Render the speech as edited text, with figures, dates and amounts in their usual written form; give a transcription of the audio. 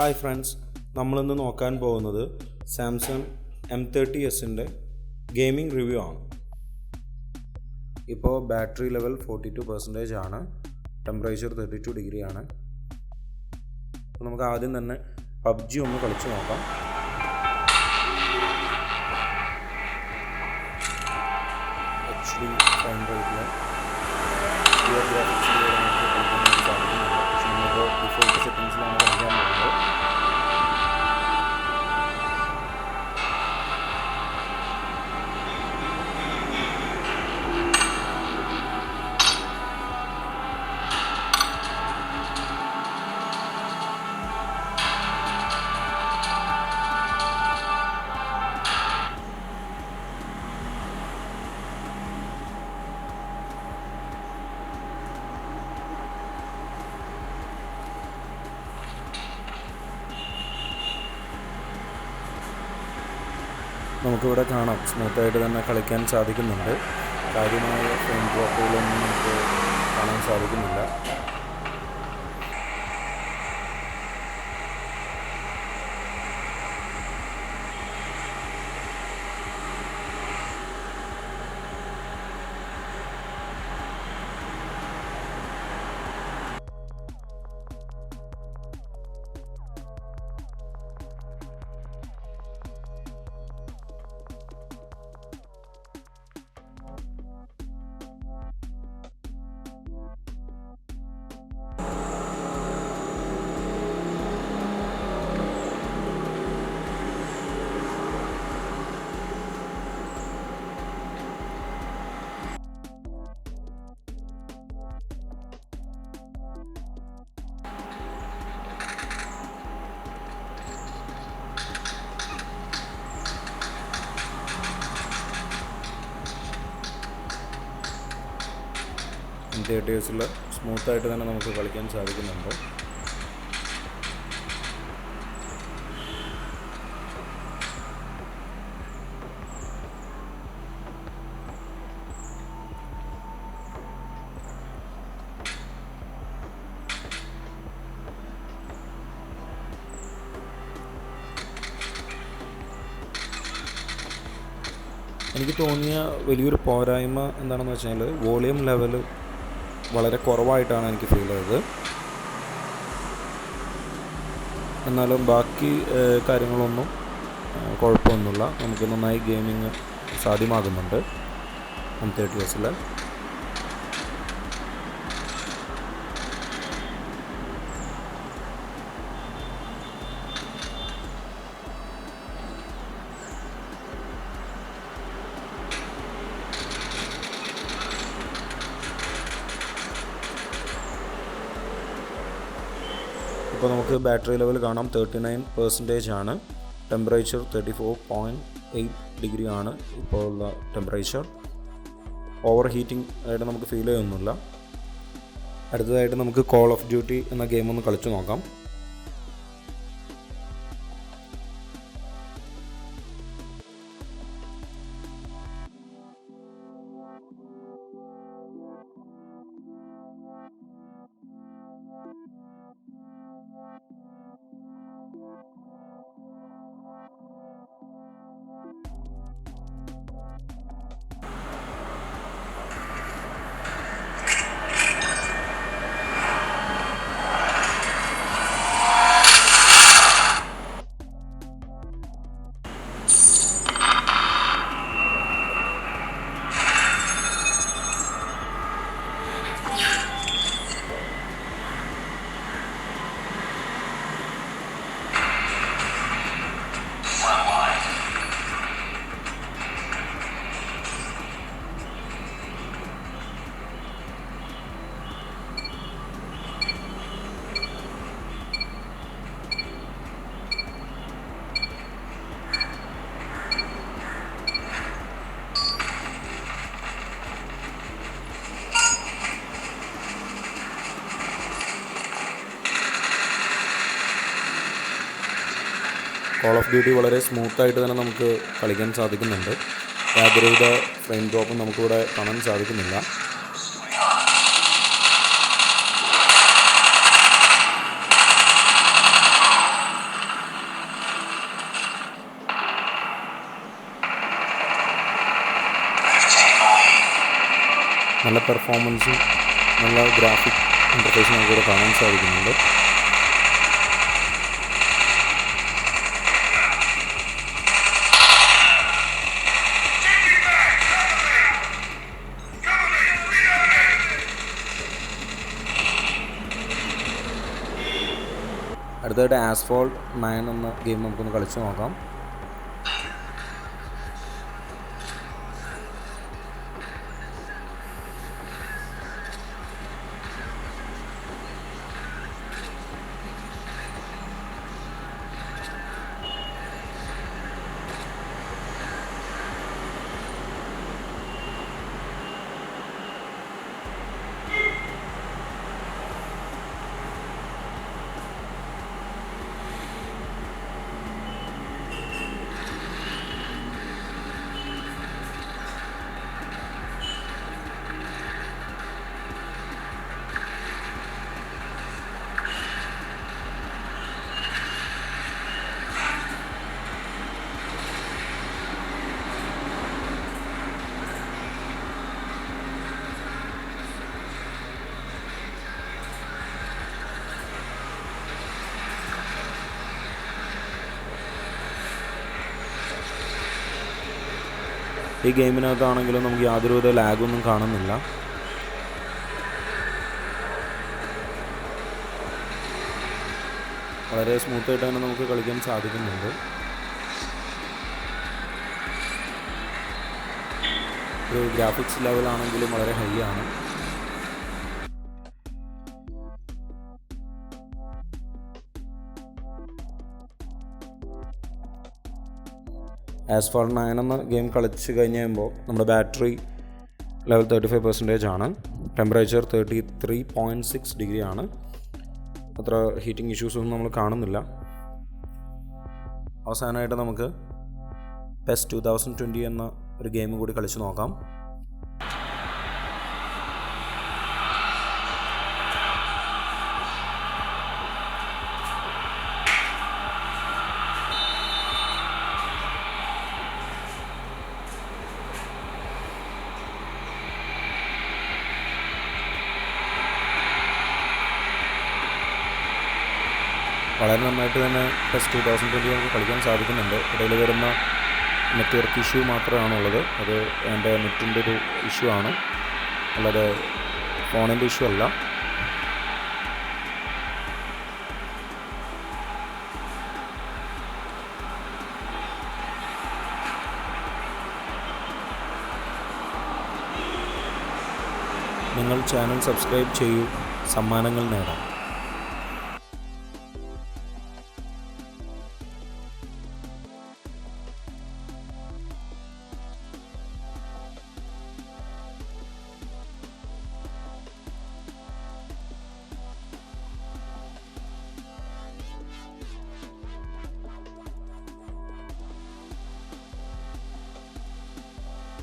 Hi friends, നമ്മളിന്ന് നോക്കാൻ പോകുന്നത് സാംസങ് M30s ഗെയിമിംഗ് റിവ്യൂ ആണ്. ഇപ്പോൾ ബാറ്ററി ലെവൽ 42% ആണ്, ടെമ്പറേച്ചർ 32 ഡിഗ്രി ആണ്. അപ്പോൾ നമുക്ക് ആദ്യം തന്നെ PUBG ഒന്ന് കളിച്ച് നോക്കാം. HD ഫ്രെയിം റേറ്റിൽ ഡിഫോൾട്ട് സെറ്റിംഗ്സിലാണ് കളിക്കാൻ പോകുന്നത്. നമുക്കിവിടെ കാണാം, സ്മൂത്തായിട്ട് തന്നെ കളിക്കാൻ സാധിക്കുന്നുണ്ട്. കാര്യമായ ഫ്രെയിം ഡ്രോപ്പുകളൊന്നും നമുക്ക് കാണാൻ സാധിക്കുന്നില്ല. M30s സ്മൂത്തായിട്ട് തന്നെ നമുക്ക് കളിക്കാൻ സാധിക്കുന്നുണ്ട്. എനിക്ക് തോന്നിയ വലിയൊരു പോരായ്മ എന്താണെന്ന് വെച്ചാൽ വോളിയം ലെവൽ വളരെ കുറവായിട്ടാണ് എനിക്ക് ഫീൽ ചെയ്തത്. എന്നാലും ബാക്കി കാര്യങ്ങളൊന്നും കുഴപ്പമൊന്നുമില്ല. നമുക്ക് നന്നായി ഗെയിമിങ് സാധ്യമാകുന്നുണ്ട് M30s. ഇപ്പോൾ നമുക്ക് ബാറ്ററി ലെവൽ കാണാം, 39% ആണ്. ടെമ്പറേച്ചർ 34.8 ഡിഗ്രി ആണ് ഇപ്പോൾ ഉള്ള ടെമ്പറേച്ചർ. ഓവർ ഹീറ്റിംഗ് ആയിട്ട് നമുക്ക് ഫീൽ ചെയ്യുന്നില്ല. അടുത്തതായിട്ട് നമുക്ക് കോൾ ഓഫ് ഡ്യൂട്ടി എന്ന ഗെയിം ഒന്ന് കളിച്ചു നോക്കാം. കോൾ ഓഫ് ഡ്യൂട്ടി വളരെ സ്മൂത്തായിട്ട് തന്നെ നമുക്ക് കളിക്കാൻ സാധിക്കുന്നുണ്ട്. യാതൊരുവിധ ഫ്രെയിം ഡ്രോപ്പും നമുക്കിവിടെ കാണാൻ സാധിക്കുന്നില്ല. നല്ല പെർഫോമൻസും നല്ല ഗ്രാഫിക് ഇൻ്റർഫേസും നമുക്കിവിടെ കാണാൻ സാധിക്കുന്നുണ്ട്. അടുത്തതായിട്ട് ആസ്ഫോൾട്ട് 9 എന്ന ഗെയിം നമുക്കൊന്ന് കളിച്ച് നോക്കാം. ഈ ഗെയിമിനകത്താണെങ്കിലും നമുക്ക് യാതൊരുവിധ ലാഗൊന്നും കാണുന്നില്ല. വളരെ സ്മൂത്തായിട്ട് തന്നെ നമുക്ക് കളിക്കാൻ സാധിക്കുന്നുണ്ട്. ഒരു ഗ്രാഫിക്സ് ലെവലാണെങ്കിലും വളരെ ഹൈ ആണ്. ആസ്ഫാൾട്ട് 9 എന്ന ഗെയിം കളിച്ച് കഴിഞ്ഞ് കഴിയുമ്പോൾ നമ്മുടെ ബാറ്ററി ലെവൽ 35% ആണ്. ടെമ്പറേച്ചർ 33.6 ഡിഗ്രി ആണ്. അത്ര ഹീറ്റിംഗ് ഇഷ്യൂസൊന്നും നമ്മൾ കാണുന്നില്ല. അവസാനമായിട്ട് നമുക്ക് Pess2020 എന്ന ഒരു ഗെയിം കൂടി കളിച്ച് നോക്കാം. വളരെ നന്നായിട്ട് തന്നെ Pess2020 നമുക്ക് കളിക്കാൻ സാധിക്കുന്നുണ്ട്. ഇടയിൽ വരുന്ന നെറ്റ്വർക്ക് ഇഷ്യൂ മാത്രമാണുള്ളത്. അത് എൻ്റെ നെറ്റിൻ്റെ ഒരു ഇഷ്യൂ ആണ്, അല്ലാതെ ഫോണിൻ്റെ ഇഷ്യൂ അല്ല. നിങ്ങൾ ചാനൽ സബ്സ്ക്രൈബ് ചെയ്യൂ, സമ്മാനങ്ങൾ നേടാം.